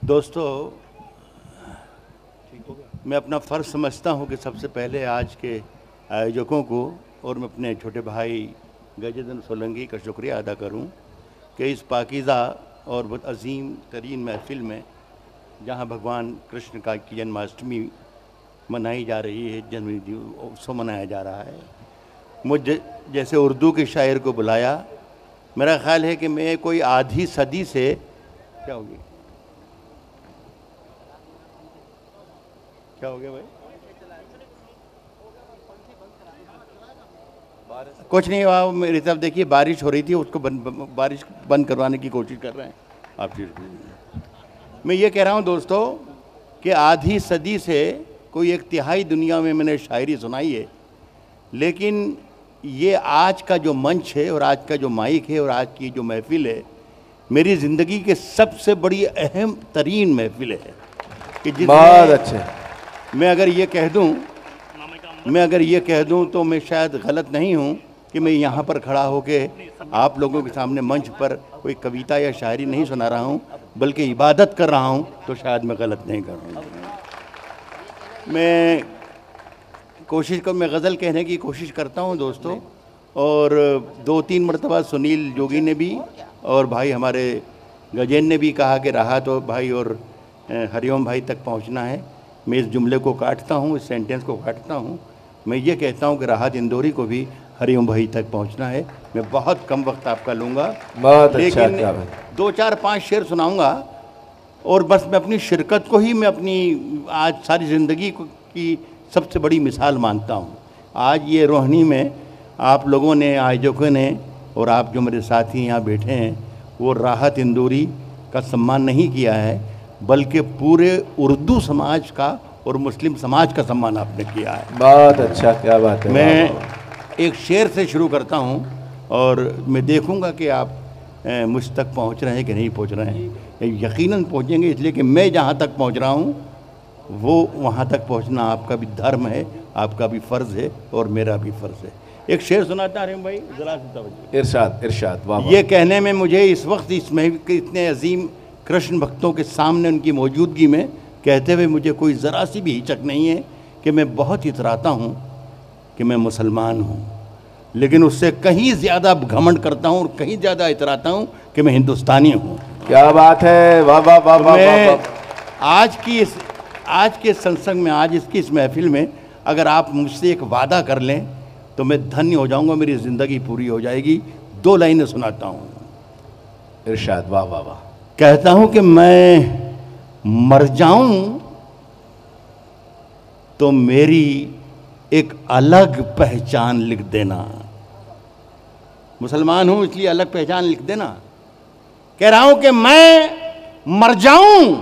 दोस्तों, मैं अपना फ़र्ज़ समझता हूँ कि सबसे पहले आज के आयोजकों को और मैं अपने छोटे भाई गजेंद्र सोलंकी का शुक्रिया अदा करूँ कि इस पाकीज़ा और बहुत अजीम तरीन महफ़िल में जहाँ भगवान कृष्ण का की जन्माष्टमी मनाई जा रही है, जन्म उत्सव मनाया जा रहा है, मुझ जैसे उर्दू के शायर को बुलाया। मेरा ख़्याल है कि मैं कोई आधी सदी से क्या हो गया भाई? कुछ नहीं हुआ, मेरी तरफ देखिए, बारिश हो रही थी, उसको बारिश बंद करवाने की कोशिश कर रहे हैं आप। मैं ये कह रहा हूँ दोस्तों कि आधी सदी से कोई एक तिहाई दुनिया में मैंने शायरी सुनाई है, लेकिन ये आज का जो मंच है और आज का जो माइक है और आज की जो महफिल है, मेरी ज़िंदगी के सबसे बड़ी अहम तरीन महफिल है कि बहुत अच्छे। मैं अगर ये कह दूं तो मैं शायद गलत नहीं हूं कि मैं यहाँ पर खड़ा होके आप लोगों के सामने मंच पर कोई कविता या शायरी नहीं सुना रहा हूं, बल्कि इबादत कर रहा हूं, तो शायद मैं गलत नहीं कर रहा हूं। मैं गज़ल कहने की कोशिश करता हूं दोस्तों, और 2-3 मरतबा सुनील जोगी ने भी और भाई हमारे गजेंद्र ने भी कहा कि राहत भाई और हरिओम भाई तक पहुँचना है। मैं इस जुमले को काटता हूँ, इस सेंटेंस को काटता हूँ। मैं ये कहता हूँ कि राहत इंदौरी को भी हरिओम भाई तक पहुँचना है। मैं बहुत कम वक्त आपका लूँगा, लेकिन 2-4-5 शेर सुनाऊँगा और बस मैं अपनी शिरकत को ही मैं अपनी आज सारी ज़िंदगी की सबसे बड़ी मिसाल मानता हूँ। आज ये रोहनी में आप लोगों ने, आयोजकों ने और आप जो मेरे साथी यहाँ बैठे हैं, वो राहत इंदौरी का सम्मान नहीं किया है, बल्कि पूरे उर्दू समाज का और मुस्लिम समाज का सम्मान आपने किया है। बहुत अच्छा, क्या बात है। मैं एक शेर से शुरू करता हूँ और मैं देखूँगा कि आप मुझ तक पहुँच रहे हैं कि नहीं पहुँच रहे हैं। यकीनन पहुँचेंगे, इसलिए कि मैं जहाँ तक पहुँच रहा हूँ वो वहाँ तक पहुँचना आपका भी धर्म है, आपका भी फ़र्ज़ है और मेरा भी फ़र्ज़ है। एक शेर सुनाता हूँ भाई, ज़रा इरशाद इरशाद। वाह। ये कहने में मुझे इस वक्त इस महफिल के इतने अजीम कृष्ण भक्तों के सामने उनकी मौजूदगी में कहते हुए मुझे कोई ज़रा सी भी हिचक नहीं है कि मैं बहुत इतराता हूँ कि मैं मुसलमान हूँ, लेकिन उससे कहीं ज़्यादा घमंड करता हूँ और कहीं ज़्यादा इतराता हूँ कि मैं हिंदुस्तानी हूँ। क्या बात है, वाह वाह वाह वाह। आज के संसंग में, आज इसकी इस महफिल में अगर आप मुझसे एक वादा कर लें तो मैं धन्य हो जाऊँगा, मेरी ज़िंदगी पूरी हो जाएगी। 2 लाइनें सुनाता हूँ। इरशाद। वाह वाह वाह। कहता हूँ कि मैं मर जाऊं तो मेरी एक अलग पहचान लिख देना। मुसलमान हूं इसलिए अलग पहचान लिख देना। कह रहा हूं कि मैं मर जाऊं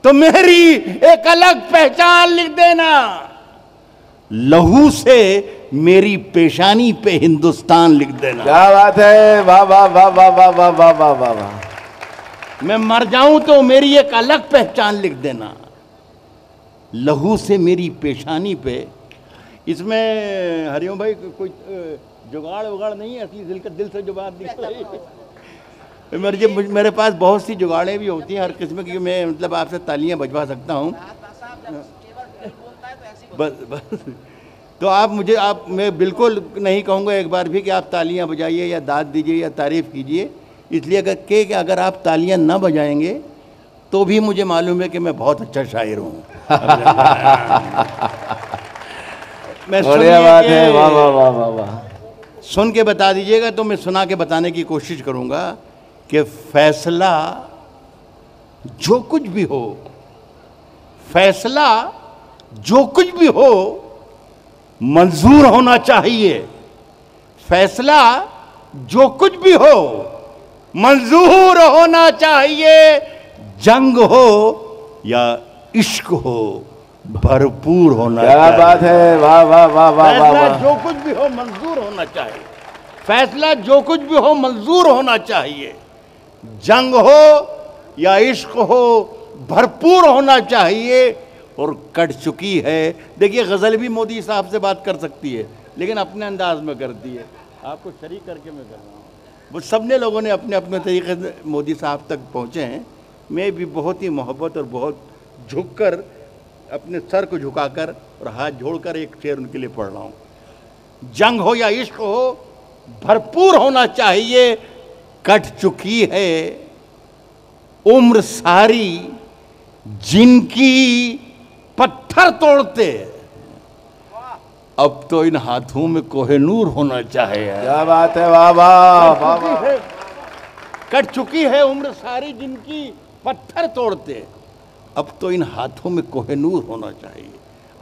तो मेरी एक अलग पहचान लिख देना। लहू से मेरी पेशानी पे हिंदुस्तान लिख देना। क्या बात है, वाह वाह वाह वाह वाह वाह वाह वाह वाह वाह। मैं मर जाऊं तो मेरी एक अलग पहचान लिख देना। लहू से मेरी पेशानी पे। इसमें हरिओम भाई कोई जुगाड़ वगाड़ नहीं है, असली दिल से जो बात निकल। मेरे पास बहुत सी जुगाड़ें भी होती हैं हर किस्म की, मैं मतलब आपसे तालियां बजवा सकता हूँ। बस तो मैं बिल्कुल नहीं कहूँगा एक बार भी कि आप तालियां बजाइए या दाद दीजिए या तारीफ़ कीजिए, इसलिए कि अगर आप तालियां ना बजाएंगे तो भी मुझे मालूम है कि मैं बहुत अच्छा शायर हूँ। बढ़िया बात है, वाह वाह वाह वाह वाह। सुन के बता दीजिएगा तो मैं सुना के बताने की कोशिश करूँगा कि फैसला जो कुछ भी हो, फैसला जो कुछ भी हो मंजूर होना चाहिए। फैसला जो कुछ भी हो मंजूर होना चाहिए। जंग हो या इश्क हो भरपूर होना चाहिए। क्या बात है, वाह वाह वाह वाह वाह। फैसला जो कुछ भी हो मंजूर होना चाहिए। फैसला जो कुछ भी हो मंजूर होना चाहिए। जंग हो या इश्क हो भरपूर होना चाहिए। और कट चुकी है। देखिए गज़ल भी मोदी साहब से बात कर सकती है, लेकिन अपने अंदाज में करती है। आपको शरीक करके मैं कर रहा हूँ। वो सबने लोगों ने अपने अपने तरीके से मोदी साहब तक पहुँचे हैं, मैं भी बहुत ही मोहब्बत और बहुत झुककर, अपने सर को झुकाकर और हाथ जोड़कर एक शेर उनके लिए पढ़ रहा हूँ। जंग हो या इश्क हो, भरपूर होना चाहिए, कट चुकी है उम्र सारी जिनकी पत्थर तोड़ते, अब तो इन हाथों में कोहिनूर होना चाहिए। क्या बात है, वाह वाह वाह वाह। कट चुकी है उम्र सारी जिनकी पत्थर तोड़ते, अब तो इन हाथों में कोहिनूर होना चाहिए।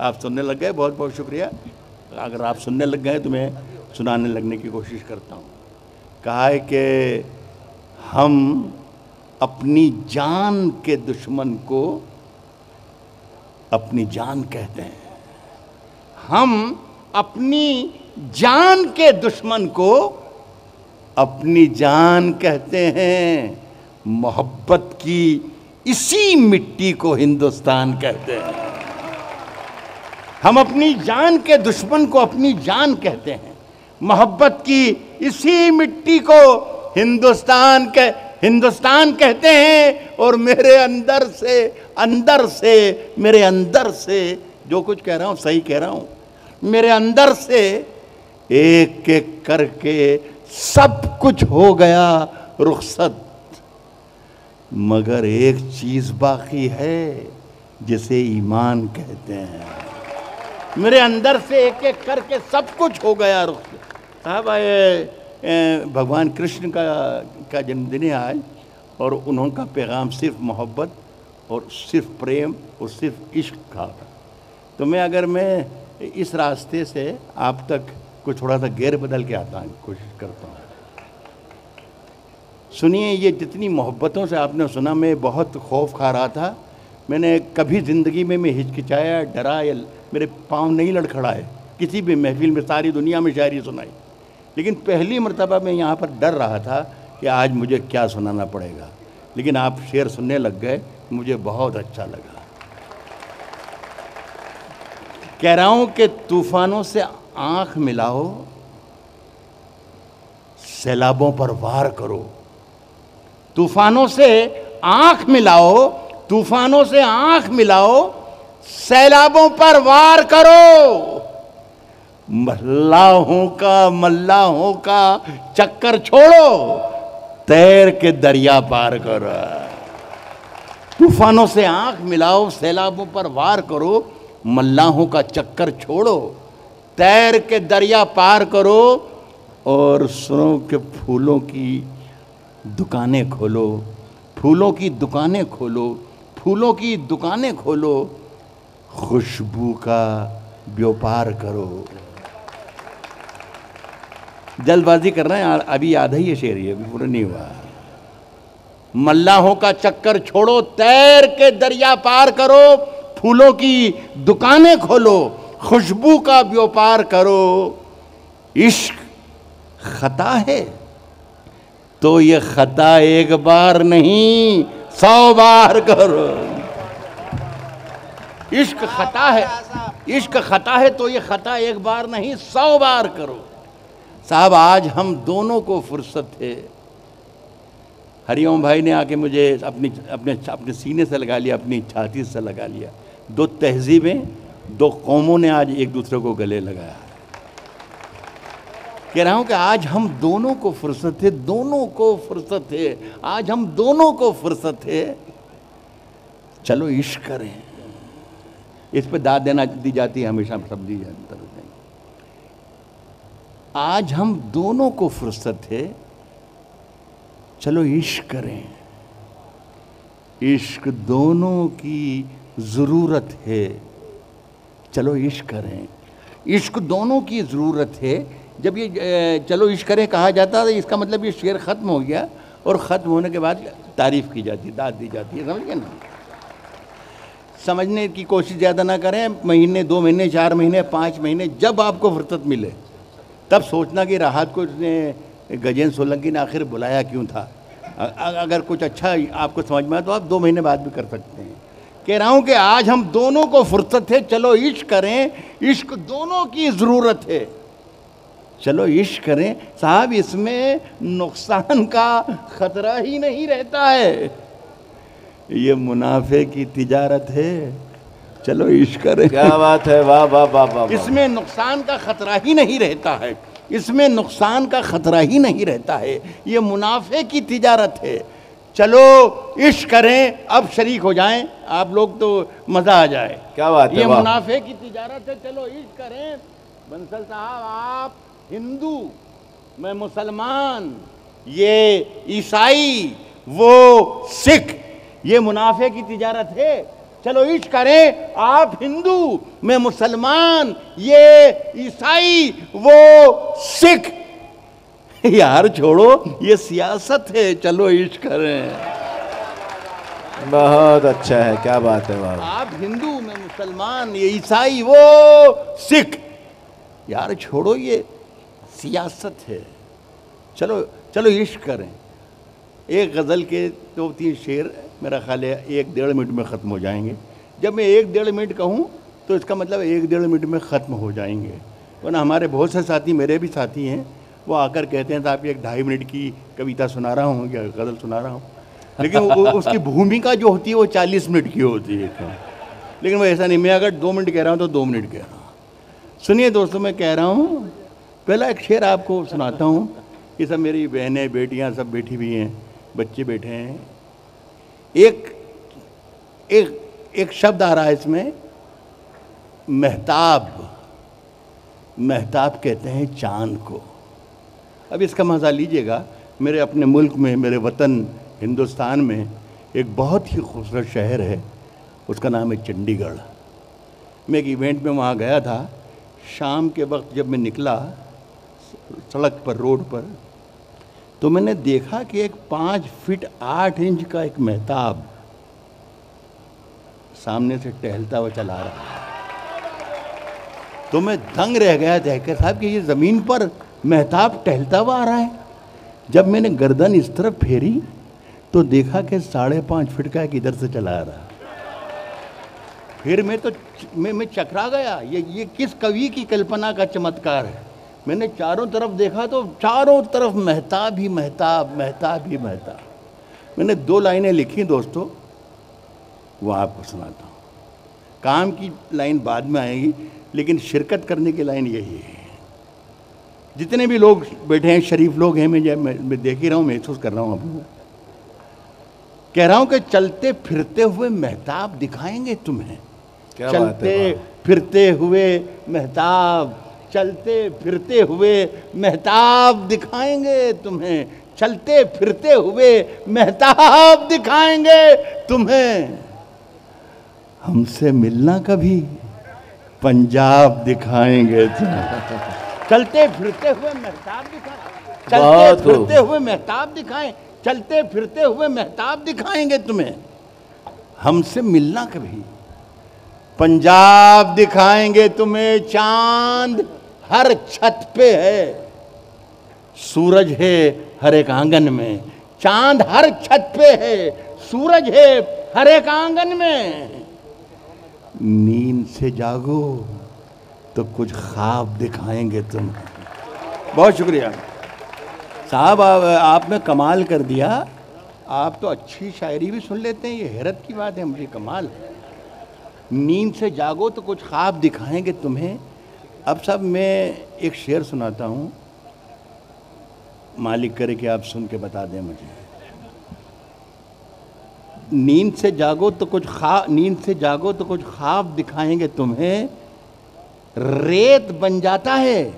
आप सुनने लग गए, बहुत बहुत शुक्रिया। अगर आप सुनने लग गए तो मैं सुनाने लगने की कोशिश करता हूँ। कहा है कि हम अपनी जान के दुश्मन को अपनी जान कहते हैं, हम अपनी जान के दुश्मन को अपनी जान कहते हैं, मोहब्बत की इसी मिट्टी को हिंदुस्तान कहते हैं। हम अपनी जान के दुश्मन को अपनी जान कहते हैं, मोहब्बत की इसी मिट्टी को हिंदुस्तान कहते हैं। और मेरे अंदर से मेरे अंदर से जो कुछ कह रहा हूँ सही कह रहा हूँ, मेरे अंदर से एक एक करके सब कुछ हो गया रुखसत, मगर एक चीज बाकी है जिसे ईमान कहते हैं। मेरे अंदर से एक एक करके सब कुछ हो गया रुखसत। साहब भगवान कृष्ण का जन्मदिन है आज, और उन्होंने पैगाम सिर्फ मोहब्बत और सिर्फ प्रेम और सिर्फ इश्क था। तो मैं इस रास्ते से आप तक कुछ थोड़ा सा गेर बदल के आता हूँ, कोशिश करता हूँ। सुनिए, ये जितनी मोहब्बतों से आपने सुना, मैं बहुत खौफ खा रहा था। मैंने कभी ज़िंदगी में मैं हिचकिचाया, डरा या मेरे पाँव नहीं लड़खड़ाए किसी भी महफिल में, सारी दुनिया में शायरी सुनाई, लेकिन पहली मर्तबा मैं यहाँ पर डर रहा था कि आज मुझे क्या सुनाना पड़ेगा। लेकिन आप शेर सुनने लग गए, मुझे बहुत अच्छा लगा। कह रहा हूँ कि तूफानों से आँख मिलाओ, सैलाबों पर वार करो। तूफानों से आँख मिलाओ, तूफानों से आँख मिलाओ, सैलाबों पर वार करो। मल्लाहों का चक्कर छोड़ो, तैर के दरिया पार करो। तूफानों से आंख मिलाओ, सैलाबों पर वार करो, मल्लाहों का चक्कर छोड़ो, तैर के दरिया पार करो। और सुनो कि फूलों की दुकानें खोलो, फूलों की दुकानें खोलो, फूलों की दुकानें खोलो, खुशबू का व्यापार करो। जल्दबाजी कर रहे हैं, अभी आधा ही ये शेर है, अभी पूरा नहीं हुआ। मल्लाहों का चक्कर छोड़ो, तैर के दरिया पार करो, फूलों की दुकानें खोलो, खुशबू का व्यापार करो। इश्क खता है तो ये खता एक बार नहीं 100 बार करो। इश्क खता है, इश्क खता है तो ये खता एक बार नहीं 100 बार करो। साहब आज हम दोनों को फुर्सत है। हरिओम भाई ने आके मुझे अपने सीने से लगा लिया, अपनी छाती से लगा लिया। दो तहजीबें, दो कौमों ने आज एक दूसरे को गले लगाया। कह रहा हूँ कि आज हम दोनों को फुर्सत है, दोनों को फुर्सत है, आज हम दोनों को फुर्सत है। चलो इश्क करें। इस पे दाद दी जाती है हमेशा, सब दी जाती है। आज हम दोनों को फुर्सत है, चलो इश्क करें। इश्क दोनों की ज़रूरत है, चलो इश्क करें। इश्क दोनों की ज़रूरत है। जब ये चलो इश्क करें कहा जाता है, इसका मतलब ये शेर ख़त्म हो गया, और ख़त्म होने के बाद तारीफ़ की जाती है, दाद दी जाती है। समझ गए ना? समझने की कोशिश ज़्यादा ना करें। महीने, 2 महीने, 4 महीने, 5 महीने, जब आपको फुर्सत मिले तब सोचना कि राहत को इसने गजेंद्र सोलंकी ने आखिर बुलाया क्यों था। अगर कुछ अच्छा आपको समझ में आए तो आप 2 महीने बाद भी कर सकते हैं। कह रहा हूँ कि आज हम दोनों को फुर्सत है, चलो इश्क करें। इश्क दोनों की ज़रूरत है, चलो इश्क करें। साहब इसमें नुकसान का खतरा ही नहीं रहता है। ये मुनाफे की तिजारत है, चलो इश्क करें। क्या बात है, वाह वाह वाह वाह वाह। इसमें नुकसान का खतरा ही नहीं रहता है, इसमें नुकसान का खतरा ही नहीं रहता है, ये मुनाफे की तिजारत है। चलो इश्क करें, अब शरीक हो जाएं आप लोग तो मज़ा आ जाए। क्या बात है, ये वाह। मुनाफे की तिजारत है, चलो इश्क करें। बंसल साहब आप हिंदू, मैं मुसलमान, ये ईसाई, वो सिख, ये मुनाफे की तिजारत है। चलो इश्क करें, आप हिंदू, मैं मुसलमान, ये ईसाई, वो सिख। यार छोड़ो, ये सियासत है, चलो इश्क करें। बहुत अच्छा है, क्या बात है, वाह। आप हिंदू, मैं मुसलमान, ये ईसाई, वो सिख। यार छोड़ो, ये सियासत है, चलो चलो इश्क करें। एक गज़ल के 2-3 शेर मेरा ख्याल है 1-1.5 मिनट में ख़त्म हो जाएंगे। जब मैं 1-1.5 मिनट कहूँ तो इसका मतलब 1-1.5 मिनट में ख़त्म हो जाएंगे, वरना हमारे बहुत से साथी, मेरे भी साथी हैं, वो आकर कहते हैं साहब 1-2.5 मिनट की कविता सुना रहा हूँ या गज़ल सुना रहा हूँ, लेकिन उसकी भूमिका जो होती है वो 40 मिनट की होती है। लेकिन वो ऐसा नहीं, मैं अगर 2 मिनट कह रहा हूँ तो 2 मिनट कह रहा हूँ। सुनिए दोस्तों, मैं कह रहा हूँ, पहला एक शेर आपको सुनाता हूँ। ये सब मेरी बहनें, बेटियाँ सब बैठी हुई हैं, बच्चे बैठे हैं। एक एक एक शब्द आ रहा है इसमें, महताब। महताब कहते हैं चाँद को। अब इसका मज़ा लीजिएगा। मेरे अपने मुल्क में, मेरे वतन हिंदुस्तान में एक बहुत ही खूबसूरत शहर है, उसका नाम है चंडीगढ़। मैं एक इवेंट में वहाँ गया था। शाम के वक्त जब मैं निकला सड़क पर, रोड पर, तो मैंने देखा कि एक 5 फीट 8 इंच का एक महताब सामने से टहलता हुआ चला रहा है। तो मैं दंग रह गया देखकर साहब कि ये ज़मीन पर महताब टहलता हुआ आ रहा है। जब मैंने गर्दन इस तरफ फेरी तो देखा कि 5.5 फीट का एक इधर से चला आ रहा। फिर मैं चकरा गया, ये किस कवि की कल्पना का चमत्कार है। मैंने चारों तरफ देखा तो चारों तरफ महताब ही महताब, महताब ही महताब। मैंने 2 लाइनें लिखी दोस्तों, वो आपको सुनाता हूँ। काम की लाइन बाद में आएगी, लेकिन शिरकत करने की लाइन यही है। जितने भी लोग बैठे हैं, शरीफ लोग हैं, मैं देख ही रहा हूँ, महसूस कर रहा हूँ आपको। कह रहा हूँ कि चलते फिरते हुए महताब दिखाएंगे तुम्हें। क्या बात है, चलते वाह। फिरते हुए महताब, चलते फिरते हुए महताब दिखाएंगे तुम्हें, चलते फिरते हुए महताब दिखाएंगे तुम्हें। हमसे मिलना कभी, पंजाब दिखाएंगे तुम्हें। चलते फिरते हुए महताब दिखाएं, चलते फिरते हुए महताब दिखाएं, चलते फिरते हुए महताब दिखाएंगे तुम्हें। हमसे मिलना कभी, पंजाब दिखाएंगे तुम्हें। चांद हर छत पे है, सूरज है हर एक आंगन में। चांद हर छत पे है, सूरज है हर एक आंगन में। नींद से जागो तो कुछ ख्वाब दिखाएंगे तुम्हें। बहुत शुक्रिया साहब, आपने कमाल कर दिया। आप तो अच्छी शायरी भी सुन लेते हैं, ये हैरत की बात है, मुझे कमाल है। नींद से जागो तो कुछ ख्वाब दिखाएंगे तुम्हें। अब सब मैं एक शेर सुनाता हूँ, मालिक करे कि आप सुन के बता दें मुझे। नींद से जागो तो कुछ ख्वाब दिखाएंगे तुम्हें। रेत बन जाता है।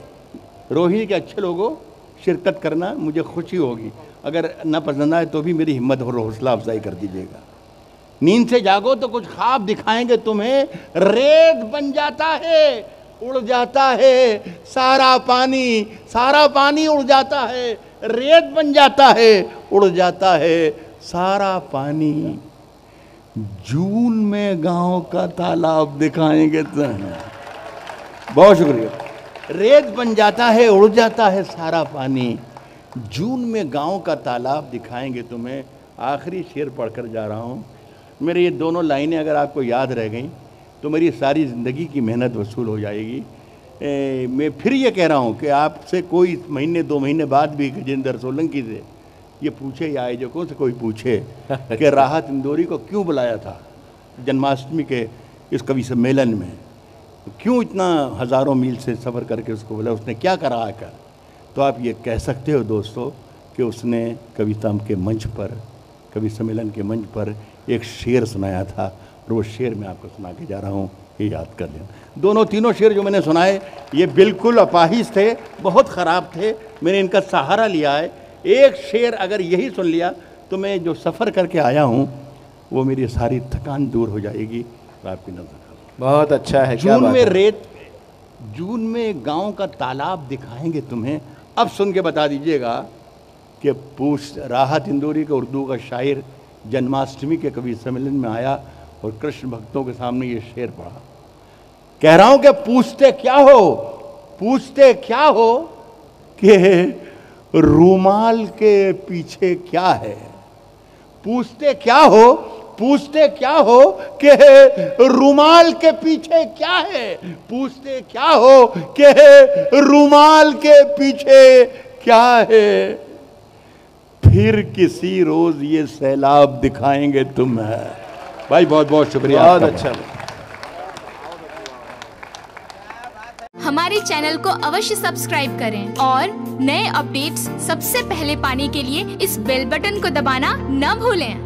रोहिणी के अच्छे लोगों, शिरकत करना, मुझे खुशी होगी। अगर न पसंद आए तो भी मेरी हिम्मत और हौसला अफजाई कर दीजिएगा। नींद से जागो तो कुछ ख्वाब दिखाएंगे तुम्हें। रेत बन जाता है, उड़ जाता है सारा पानी उड़ जाता है। रेत बन जाता है, उड़ जाता है सारा पानी। जून में गांव का तालाब दिखाएंगे तुम्हें। बहुत शुक्रिया। रेत बन जाता है, उड़ जाता है सारा पानी। जून में गांव का तालाब दिखाएंगे तुम्हें। आखिरी शेर पढ़कर जा रहा हूँ। मेरे ये दोनों लाइनें अगर आपको याद रह गई तो मेरी सारी ज़िंदगी की मेहनत वसूल हो जाएगी। मैं फिर ये कह रहा हूँ कि आपसे कोई महीने 2 महीने बाद भी गजेंद्र सोलंकी से ये पूछे या आयोजकों से कोई पूछे कि राहत इंदौरी को क्यों बुलाया था जन्माष्टमी के इस कवि सम्मेलन में, क्यों इतना हज़ारों मील से सफ़र करके उसको बोला, उसने क्या करा आकर, तो आप ये कह सकते हो दोस्तों कि उसने कविता के मंच पर, कवि सम्मेलन के मंच पर एक शेर सुनाया था, और वो शेर मैं आपको सुना के जा रहा हूँ, ये याद कर लें। दोनों तीनों शेर जो मैंने सुनाए ये बिल्कुल अपाहिज थे, बहुत ख़राब थे, मैंने इनका सहारा लिया है। एक शेर अगर यही सुन लिया तो मैं जो सफ़र करके आया हूँ वो मेरी सारी थकान दूर हो जाएगी। तो आपकी नजर बहुत अच्छा है। क्या जून बात में है। रेत, जून में गांव का तालाब दिखाएंगे तुम्हें। अब सुन के बता दीजिएगा कि राहत इंदौरी का उर्दू का शायर जन्माष्टमी के कवि सम्मेलन में आया और कृष्ण भक्तों के सामने ये शेर पढ़ा। कह रहा हूं कि पूछते क्या हो, पूछते क्या हो कि रूमाल के पीछे क्या है, पूछते क्या हो, पूछते क्या हो कि रूमाल के पीछे क्या है, पूछते क्या हो कि रूमाल के पीछे क्या है, फिर किसी रोज ये सैलाब दिखाएंगे तुम्हें। भाई बहुत बहुत शुक्रिया। बहुत अच्छा। हमारे चैनल को अवश्य सब्सक्राइब करें और नए अपडेट्स सबसे पहले पाने के लिए इस बेल बटन को दबाना न भूलें।